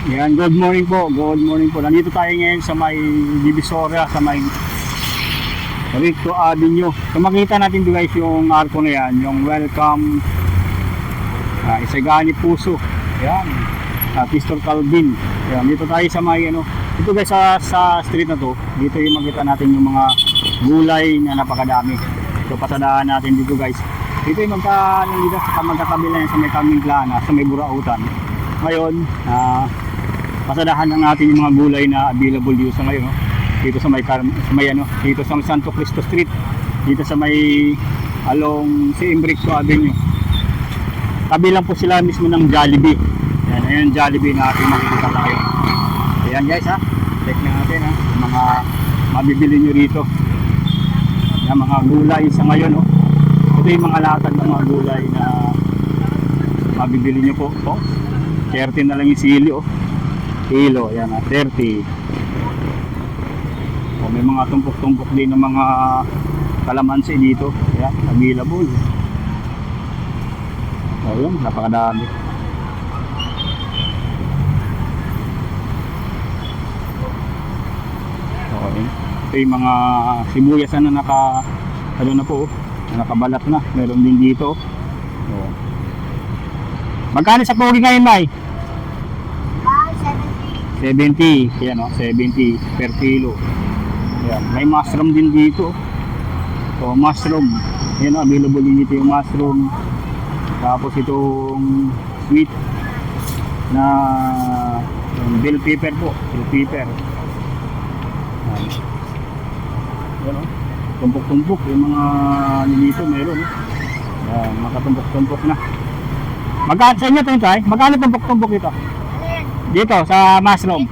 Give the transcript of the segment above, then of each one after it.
Yan, good morning po. Good morning po. Nandito tayo ngayon sa may Divisoria, sa may Rico Avenue. So makita natin dito guys yung arko na yan, yung welcome Isagani Puso. Yan. Pistol Calvin. Yan, dito tayo sa may dito guys sa street na to. Dito yung makita natin yung mga gulay na napakadami. So pasadaan natin dito guys. Dito yung magkatabi na yan sa may Kaming Plana, sa may Burautan. Ngayon, pasadahan na natin yung mga gulay na available dito sa ngayon, dito sa may dito sa Santo Cristo Street, dito sa may along si Imbrico Avenue. Tabi lang po sila mismo ng Jollibee. Yan, ayun Jollibee na ating makikita tayo. Ayan guys check na natin mga mabibili nyo rito. Yan, mga gulay sa ngayon ito yung mga latag ng mga gulay na mabibili nyo po. 30 na lang yung sili kilo, yan 30. May mga tumpok-tumpok din ng mga kalamansi dito, yan, available. Yun, napakadami. Okay. Ito yung mga sibuyas na nakabalat na, meron din dito. Magkano sa pogi ngayon, May? 70. Yan 70 per kilo. Yan, may mushroom din dito. So, mushroom. Yan available din dito yung mushroom. Tapos itong sweet na bell pepper po. Bell pepper. Yan tumpok-tumpok. Yung mga dito meron. Yan, makatumpok-tumpok na. Magkano sa inyo ito yung tay? Magkano tumpok-tumpok dito? Dito sa mushroom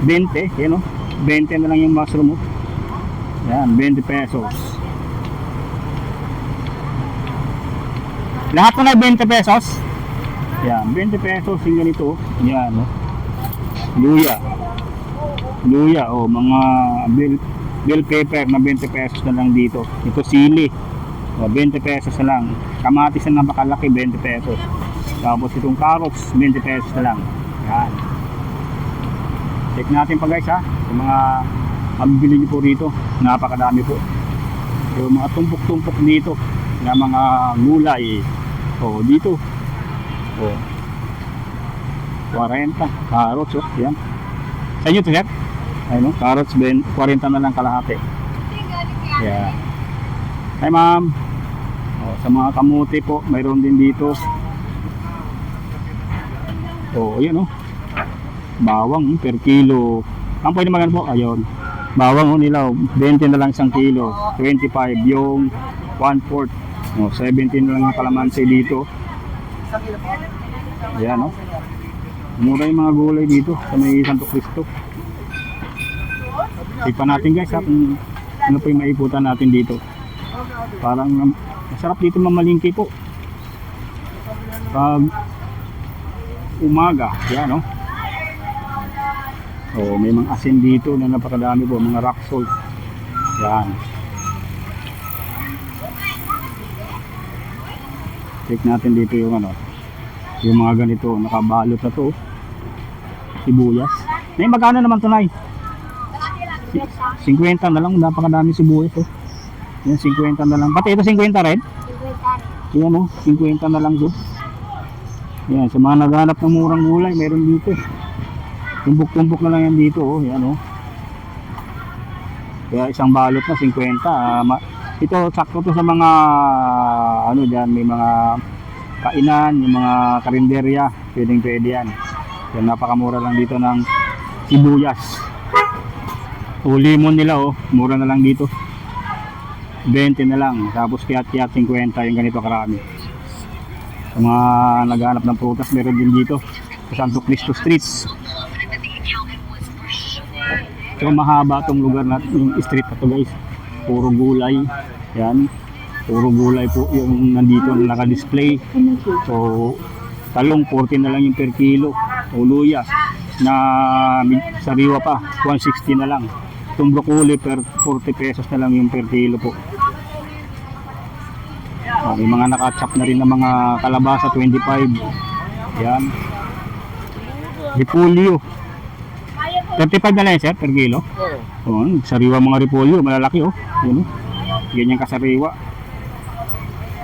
20, yan 20 na lang yung mushroom yan, 20 pesos. Lahat na 20 pesos. Yan, 20 pesos yung ganito. Yan luya mga bell pepper na 20 pesos na lang dito. Ito sili 20 pesos na lang. Kamatis na napakalaki 20 pesos. Tapos itong carrots 20 pesos na lang. Yan. Check natin pa guys yung mga mabibili nyo po rito. Napakadami po. Yung mga tumpok-tumpok dito na mga gulay. Dito 40 carrots yan. Sa inyo to sir? Ayun carrots 40 na lang kalahati. Yan. Hi ma'am. Sa mga kamote po mayroon din dito. Ayan bawang per kilo. Ang pwede magano po, ayun. Bawang nilaw, 20 na lang isang kilo. 25 yung 1/4. 17 na lang ang kalamansi dito. Ayan mura yung mga gulay dito sa may Santo Cristo. Tignan natin guys kung ano po yung maiputan natin dito. Parang masarap dito mamalingki po. Pag umaga, yan may mga asin dito na napakadami po, mga rock salt. Yan. Check natin dito yung yung mga ganito, nakabalot na to. Sibuyas. May magkano naman to, Nay? 50 na lang, napakadami sibuyas Yan, 50 na lang. Pati ito 50 rin? 50. Yan 50 na lang to. Yan, sa mga naghanap ng murang gulay, meron dito. Tumpok-tumpok na lang yan dito, yan Kaya isang balot na 50. Ito sakto to sa mga diyan, may mga kainan, yung mga karinderya, pwede yan. Yan, napakamura lang dito ng sibuyas. Limon nila mura na lang dito. 20 na lang. Tapos kiyat-kiyat 50 yung ganito karami. Sa mga naghahanap ng prutas, meron din dito sa Santo Cristo Street. So mahaba itong lugar natin, yung street na to guys. Puro gulay. Yan. Puro gulay po yung nandito na naka-display. So talong 40 na lang yung per kilo. Luya na sariwa pa 160 na lang. Itong broccoli per 40 pesos na lang yung per kilo po. May mga nakachap na rin ng mga kalabasa 25. Yan. Repolyo. 35 na lang yan, sir, per kilo. Oh, sariwa mga repolyo, malalaki oh. Yun, oh. Ganyan kasariwa.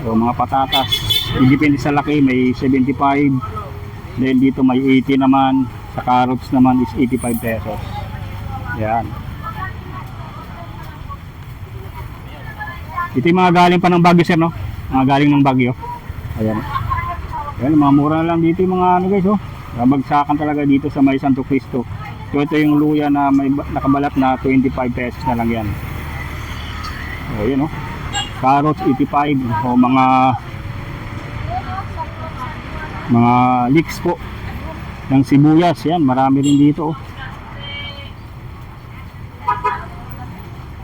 O mga patatas. Depende sa laki, may 75. Then dito may 80 naman. Sa carrots naman is 85 pesos. Yan. Ito yung mga galing pa ng Baguio, sir, no? Mga galing ng Baguio. Ayan. Ayan, mga mura na lang dito yung mga ano guys, oh. Bagsakan talaga dito sa may Santo Cristo. So ito yung luya na may nakabalat na 25 pesos na lang yan. O yun o. Carrots 85 o mga leeks po ng sibuyas. Yan, marami rin dito o.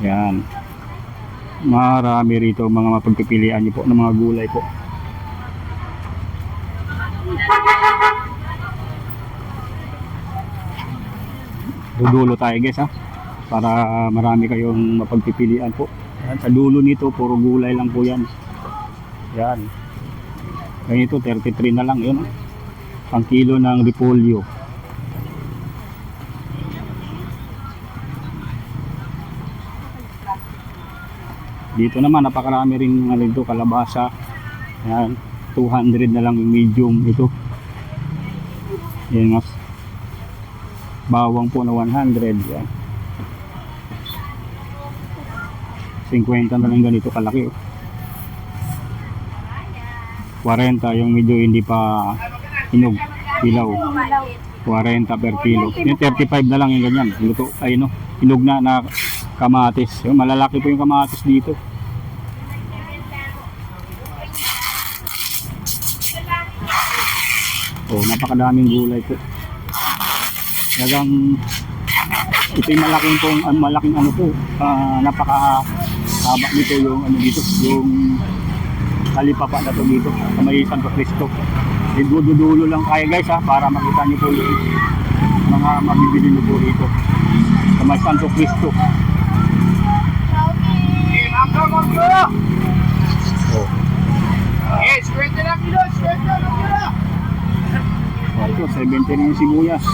Yan. Marami rito mga mapagpipilian niyo po ng mga gulay po. Dudulo tayo guys ha, para marami kayong mapagpipilian po. Yan, sa dulo nito puro gulay lang po yan. Yan. Ganito 33 na lang yun. Ang kilo ng repolyo. Dito naman napakarami rin ng dito kalabasa. Yan, 200 na lang yung medium ito. Yan mas bawang po na 100 yan. 50 na lang ganito kalaki oh. 40 yung medyo hindi pa hinog, hilaw, 40 per kilo. Yung 35 na lang yung ganyan luto, ay no, hinog na kamatis. Yung malalaki po yung kamatis dito. Oh, napakadaming gulay po. Talagang ito yung malaking ano po, napakahaba nito yung ano dito, yung kalipapa na to dito sa may Santo Cristo. Dudulo lang kaya guys ha, para makita nyo po yung mga mabibili nyo po dito sa may Santo Cristo. Oh. Yes, 20 lang kilo, 20 lang kilo. Oh, ito 70 na yung sibuyas.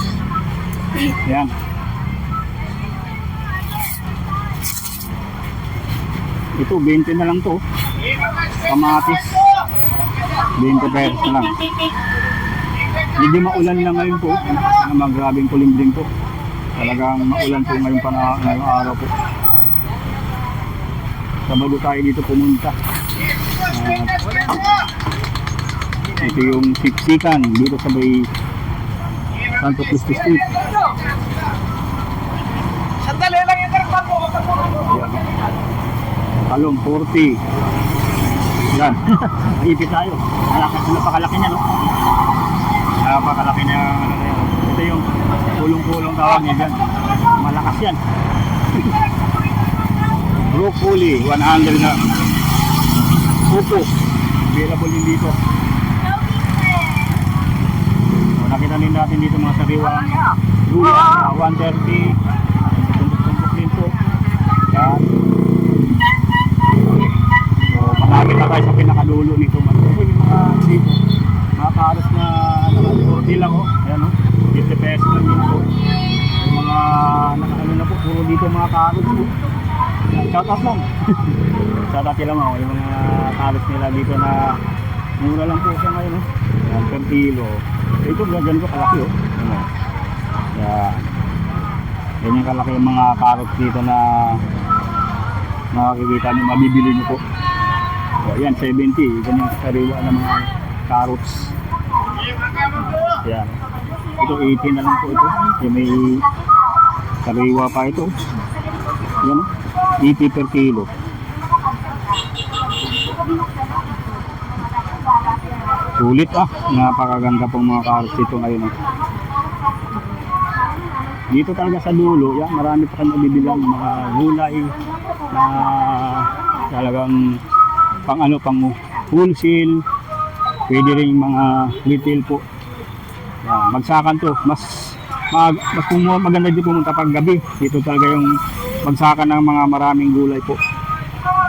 Yan. Ito 20 na lang to. Kamatis 20 pesos na lang. Medyo maulan na ngayon po. Magrabing kulimlim po. Talagang maulan po ngayon pa na ngayong araw po. Sabado tayo dito pumunta. Ito yung siksikan dito sa may Santo Cristo Street. Sandali lang yung karpan mo. Talong 40. Yan. Ipit tayo. Napakalaki niya, no? Napakalaki niya. Ito yung kulong-kulong tawag niya dyan. Malakas yan. Broccoli, 100 na. Upo. Available din dito. Nakita din natin dito mga sariwang luya, 130. Tumpok-tumpok din po. Yan. So, makakit na tayo sa pinakadulo nito. Ito yung mga dito. Mga karos na 40 lang oh. Ayan oh. 50 pesos lang din po. Yung mga nakaano na po. Puro dito mga karos po. Shout out lang. Shout out sila mga. Yung mga karos nila dito na mura lang po siya ngayon oh. Yan, per kilo. Ito ganito kalaki oh. Ano? Yan. Ganyan kalaki yung mga carrots dito na makikita nyo, mabibili nyo po. So, yan, 70. Ganyan sariwa ng mga carrots. Yan. Ito 80 na lang po ito. Yung may sariwa pa ito. Yan. 80 per kilo. Sulit ah, napakaganda pong mga carrots dito ngayon. Dito talaga sa dulo, yan, marami pa kami bibilang mga gulay na talagang pang wholesale, pwede rin mga retail po. Yan, magsakan to, mas maganda dito pumunta pag gabi. Dito talaga yung magsakan ng mga maraming gulay po.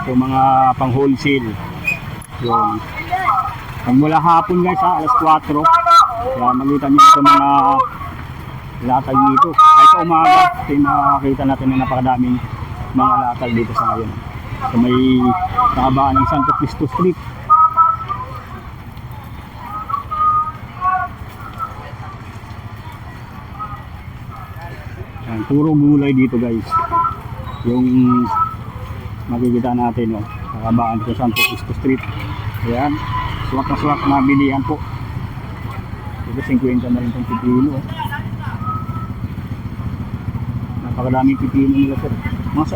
So mga pang wholesale. Yun. Pag mula hapon guys ha, alas 4, kaya makita nyo ito mga latag dito. Kahit sa umaga, makakita natin na napakadaming mga latag dito sa ngayon. So may kahabaan ng Santo Cristo Street. Yan, puro gulay dito guys. Yung makikita natin, no, kahabaan dito sa Santo Cristo Street. Ayan, swak na swak na bilihan po. Ito 50 na rin itong pipino. Napakadaming pipino nila sir.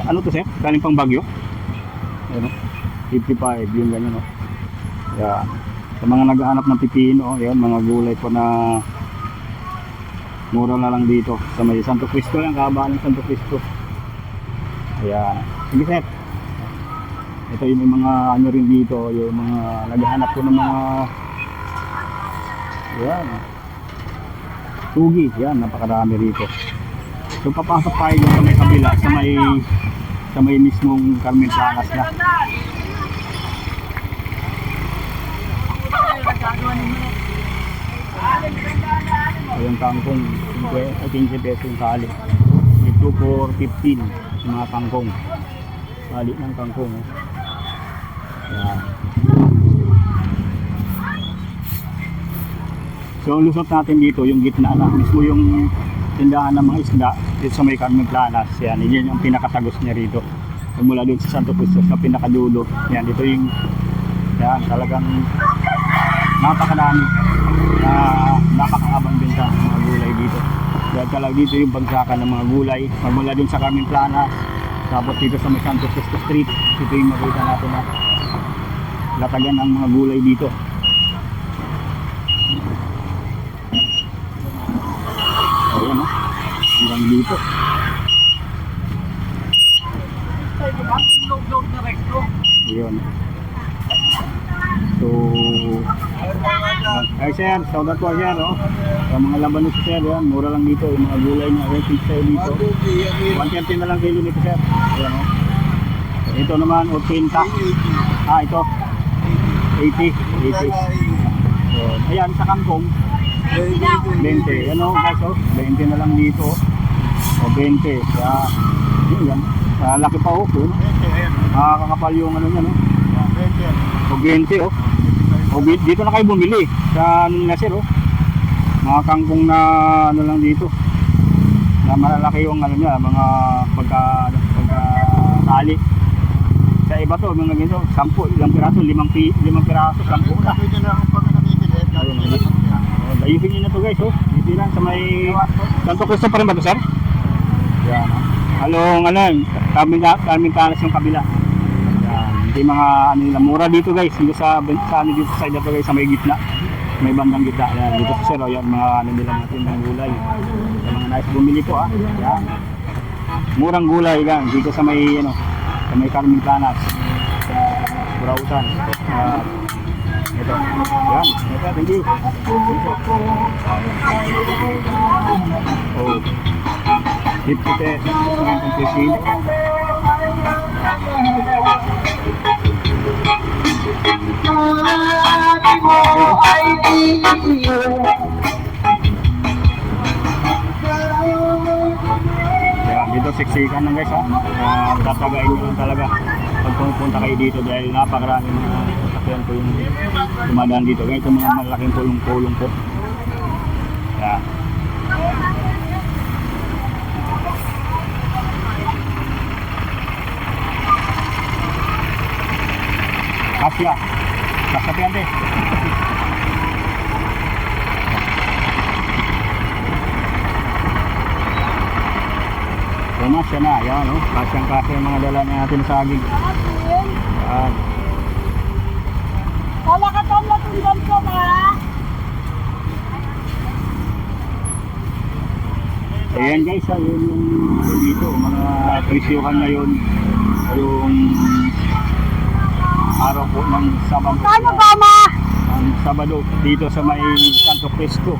Ano to sir? Galing pang Bagyo? Ayan, 55, yung ganyan, no. Ayan. Sa mga naghahanap ng pipino, ayan, mga gulay po na mura na lang dito. Sa may Santo Cristo lang, kahabaan ng Santo Cristo. Ayan. Sige sir. Ito yung mga ano rin dito, yung mga naghahanap po ng mga yan. Tugi, yan, napakarami rito. So papasok tayo dito sa may kabila, sa may mismong Carmen Planas na. So yung kangkong, 15 pesos yung kali. May 2 for 15 yung mga kangkong. Kali ng kangkong. Yan. So ang lusot natin dito, yung gitna na, mismo yung tindahan ng mga isda dito sa may Carmen Planas. Yan, yun yung pinakatagos niya rito. Mula doon sa Santo Cristo, sa pinakadulo. Yan, dito yung, yan, talagang napakadami na napakahabang benta ng mga gulay dito. Dahil talaga dito yung bagsakan ng mga gulay. Magmula doon sa Carmen Planas, tapos dito sa may Santo Cristo Street, dito yung makita natin na latagan ng mga gulay dito. Ayan, hanggang dito. Ayan. So, ay sir, saudat po sir, oh. Yung mga labanos sir, yan, mura lang dito. Yung mga gulay na rating sa'yo dito. 130 na lang kilo nito sir. Ayan, oh. Ito naman, 80. Ah, ito. 80. So, ayan, sa kangkong. 20. Ano guys, oh, 20 na lang dito. O 20. Kaya, yun yan. Laki pa, oh. Makakakapal yung ano niya, no? O 20, oh. O dito na kayo bumili. Sa ano nila sir, oh. Mga kangkong na ano lang dito. Na malalaki yung ano niya, mga pagka-tali. Sa iba to, mga ganito, 10, ilang piraso, 5 piraso, 10 na. Ayusin nyo na to guys, oh. Dito lang sa may Santo Cristo pa rin ba to, sir? Yan. Halong, Carmen Planas yung kabila. Yan. Hindi mga ano nila, mura dito guys. Dito sa ano dito sa ito guys, sa may gitna. May bandang gitna. Yan. Dito sa sir, oh, yan, mga ano nila natin ng gulay. Sa mga nice bumili po, ah. Yan. Murang gulay yan. Dito sa may, ano, sa may Carmen Planas. Burautan. Ito. Yan. Ito. Thank you. Oh. 50 pesos. Ang kumpisin. Yan. Dito siksikan lang guys, ha. Tatagain nyo lang talaga pag pumunta kayo dito dahil napakarami mga sasakyan po yung dumadaan dito. Ganito mga malaking kulong-kulong po. Yan. Kasya. Kasapian deh. Masya na, yan, oh. Kasyang-kasya yung mga dala natin sa saging. Yan. Kala ka tong latundan ko ba? Ayan guys, yun yung dito, mga presyohan ngayon. Yung araw po ng Sabado. Kano ba ma? Ang Sabado dito sa may Santo Cristo.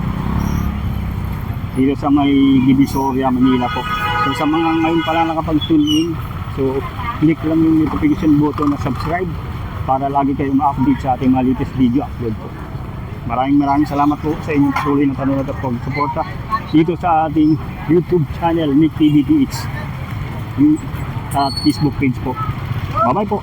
Dito sa may Divisoria, Manila po. So sa mga ngayon pala nakapag-tune in, so click lang yung notification button na subscribe para lagi kayo ma-update sa ating mga latest video upload po. Maraming salamat po sa inyong patuloy na panonood at pag-suporta. dito sa ating YouTube channel, Nick TV PH. At Facebook page po. Bye-bye po.